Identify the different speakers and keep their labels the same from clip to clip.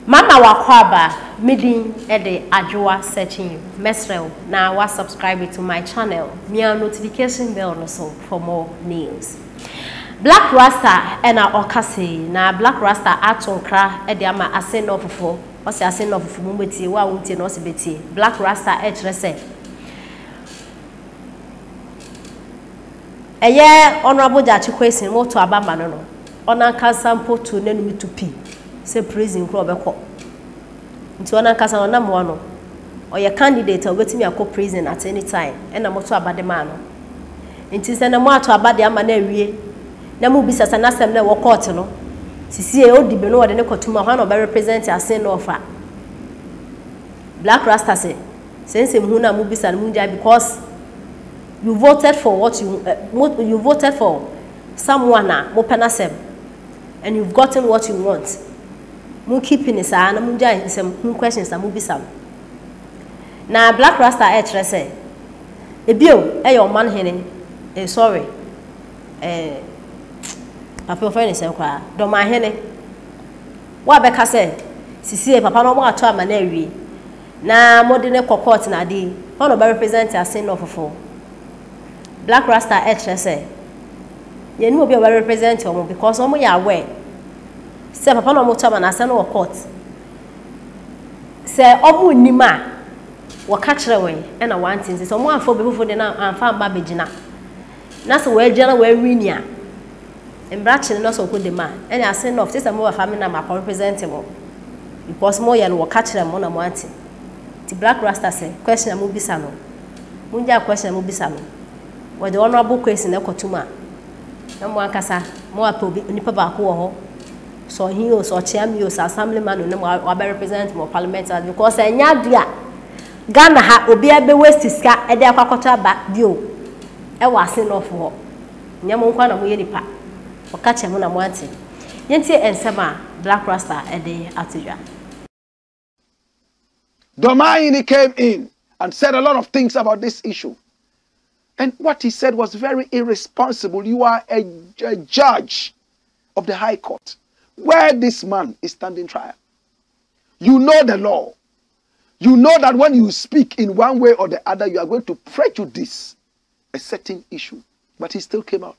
Speaker 1: Mama wakwaba midin ede Addo searching you. Mesrel na wa subscribe to my channel. Mia notification bell no so for more news. Black Rasta ena okase na Black Rasta atonkra ede ama Assin ofofo. Ose Assin ofofo mumbeti wa wunti no sebeti. Black Rasta etrese. Eye honorable Judge question moto abama no. Ona kansa mpo to nenumi to pi. Say prison kro obekọ nti ona nkasa no nam wono oye candidate obetimi akọ prison at any time ena moto abade ma no nti se na mo ato abade ama na awie na mu bisasa na asem na wo court no sisi e odibe no wode ne kotuma ho na obe represent Assin no offer Black Rasta say sense mu na mu bisa na mu dia because you voted for what you voted for someone na mo penasem and you've gotten what you want. Mu keeping is na mu jai some questions na mu bisam. Na Black Rasta etrese. Ebio your man hene. Sorry. Papa friend is kwa. Do ma hene. Wa be ka say sisi papa no mo ato ama na awie. Na modene court na di. Ono be represent Assin ofofo. Black Rasta etrese. Ye no be represent omo because omo ya aware. Se papa no moto ma na Assin no court. Se omo nima wo ka kire we e na one thing se omo afo befo de na amfa mba begina. Na se we gina we win ya. Embra kire no so ko de ma. E na Assin no se mo family na ma represent mo. Because mo ye no wo ka kire mo na mo anti. Ti Black Rasta se question mo bisa no. Munja question mo bisa no. Wo de honorable question e kotuma. Na mo ankasa mo apo nipa ba ko ho. So he was or chairman or assemblyman no wa represent mo parliament because enya dia Ghana ha obi ebe west ska e de akwakoto ba dio e wa Assin no for nya mo nkwa na mo ye nipa o ka che mo na mo anti yenti ensema Black Rasta e de atija
Speaker 2: Domaini came in and said a lot of things about this issue. And what he said was very irresponsible. You are a judge of the High Court, where this man is standing trial. You know the law. You know that when you speak in one way or the other, you are going to prejudice a certain issue. But he still came out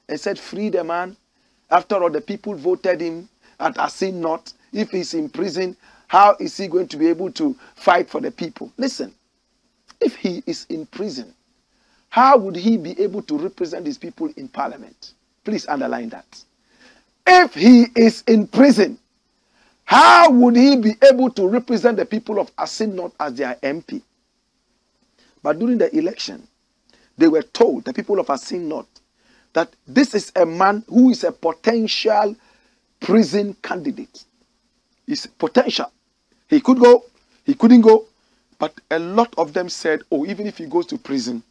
Speaker 2: and said, free the man. After all, the people voted him at Assin not. If he's in prison, how is he going to be able to fight for the people? Listen, if he is in prison, how would he be able to represent his people in parliament? Please underline that. If he is in prison, how would he be able to represent the people of Assin not as their MP? But during the election, they were told, the people of Assin not, that this is a man who is a potential prison candidate. He's potential. He could go, he couldn't go, but a lot of them said, oh, even if he goes to prison,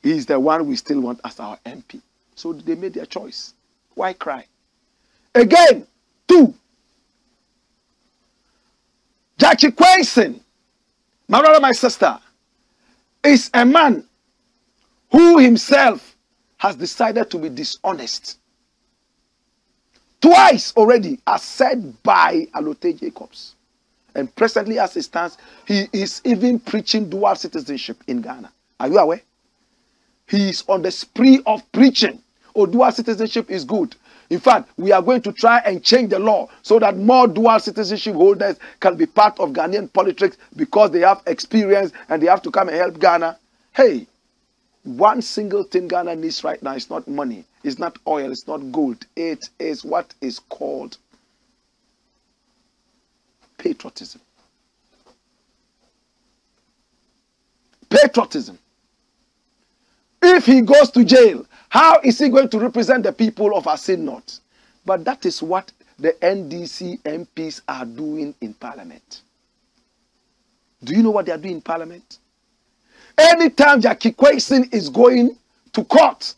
Speaker 2: he's the one we still want as our MP. So they made their choice. Why cry? Again, two. Jackie Quayson, my brother, my sister, is a man who himself has decided to be dishonest. Twice already, as said by Alote Jacobs. And presently, as it stands, he is even preaching dual citizenship in Ghana. Are you aware? He is on the spree of preaching. Oh, dual citizenship is good. In fact, we are going to try and change the law so that more dual citizenship holders can be part of Ghanaian politics because they have experience and they have to come and help Ghana. Hey, one single thing Ghana needs right now is not money. It's not oil. It's not gold. It is what is called patriotism. Patriotism. If he goes to jail, how is he going to represent the people of Assin North? But that is what the NDC MPs are doing in Parliament. Do you know what they are doing in Parliament? Anytime Jackie Quayson is going to court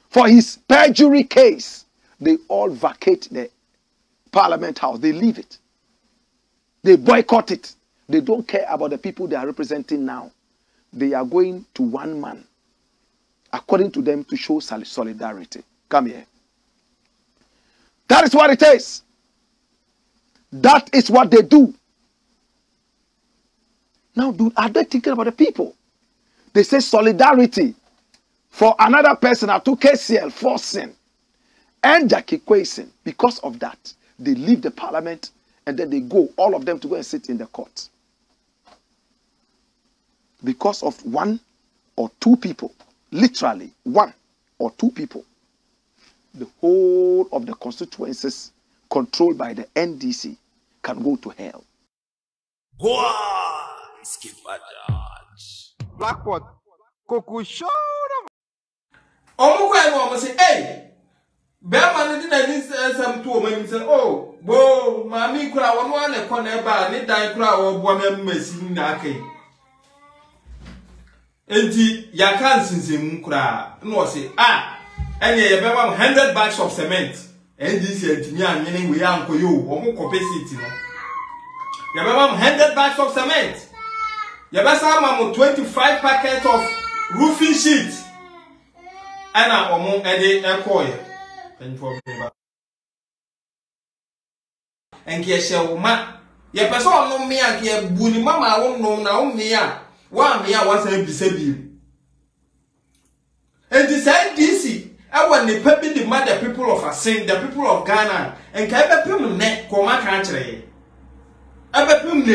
Speaker 2: for his perjury case, they all vacate the Parliament House. They leave it. They boycott it. They don't care about the people they are representing now. They are going to one man, according to them, to show solidarity. Come here. That is what it is. That is what they do. Now, are they thinking about the people? They say solidarity for another person at KCL forcing and Jackie Kwesing. Because of that, they leave the parliament and then they go, all of them, to go and sit in the court. Because of one or two people, literally one or two people, the whole of the constituencies controlled by the NDC can go to hell.
Speaker 3: Blackpot, Coco show.
Speaker 4: Omo say, hey, Bearman didn't some 2 men say, oh, bo, mammy crowd, one a corner bar, need die crowd, woman messing nake. Enti, ya can't sin cry, no say, and ye have 100 bags of cement. NDC and Tinia, meaning we are for you, or more capacity. You have 100 bags of cement. You have 25 packets of roofing sheets. And I'm among a coil. And Kiesha, ma, your person no me and Kia Bully Mamma won't know now me. 1 me, I was a disable. And this NDC, I want the people demand the people of Assin, the people of Ghana, and Kabapum net, Koma country. Abapum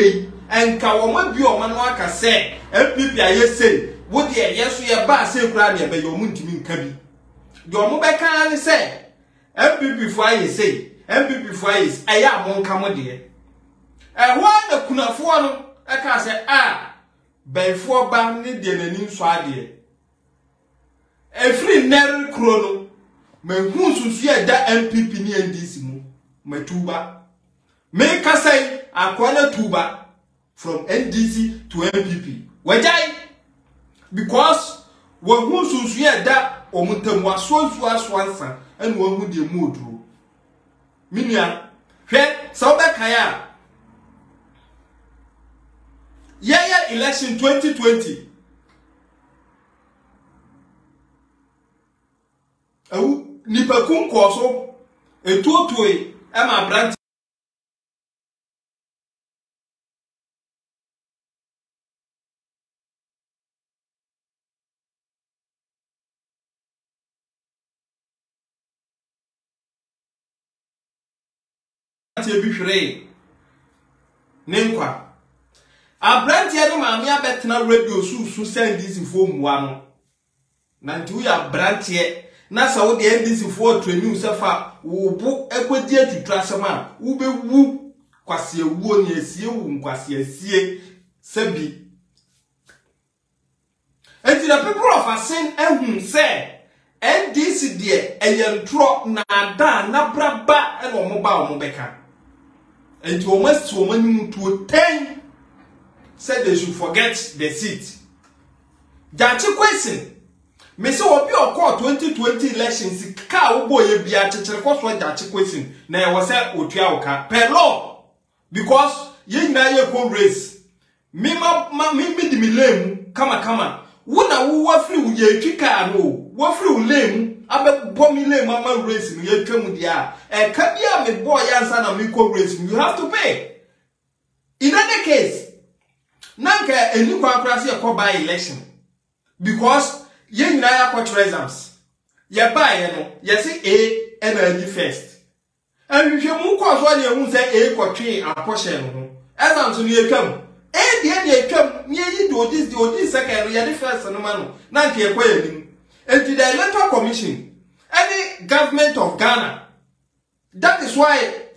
Speaker 4: and Kawama Biomanwaka say, MPP, I say, would ye, yes, we are bad, say, Granny, but your moon to me, Kabi. Your mobile can say, MPP for I say, MPP for is, I am one come dear. And why the Kunafuano, I can say, before bandit, the new swadi. A free narrow chrono, me who see that MPP ni NDC mu, me tuba. Make us say, a corner tuba from NDC to MPP. Why? Because one who see that omuntem was so swansa and one who the mood. Minya, hey, Sauda Kaya. Yeah, election 2020. Nipa kum koso etuotue ama branch bi hwere nenkwa abranch ya no maami abetena radio su send this phone no na nti ya branch na sa wo de NDC for training sefa wo bu ekwedi atutu asema wo bewu kwase wuo ni asie wu kwase asie sabi. And the people of Assin ehun say NDC de eyentro na da na braba e no mo ba o mo beka. And to almost so many to 10 said they should forget the seat. Jachi question. Me say obi okọ 2020 elections ka wo boy bia chechire ko so jachi question na e wo say otua oka per law because ye na ye go race me di me lem kama wo na wo wafri wo ye twika no wafri wo lem abebo me lem mama race me ye twam dia e ka bia me boy answer na me ko race you have to pay. In any case nanka eni kwa krasi e ko by election because ye nyina ya quater exams ye buy no ye say A and A first and if you mu ko so na ehun say A kwatwe apportion no exams no ye twam A de twam me yi do this second ye the first no ma no na nke ye kwa yanim and the electoral commission any government of Ghana, that is why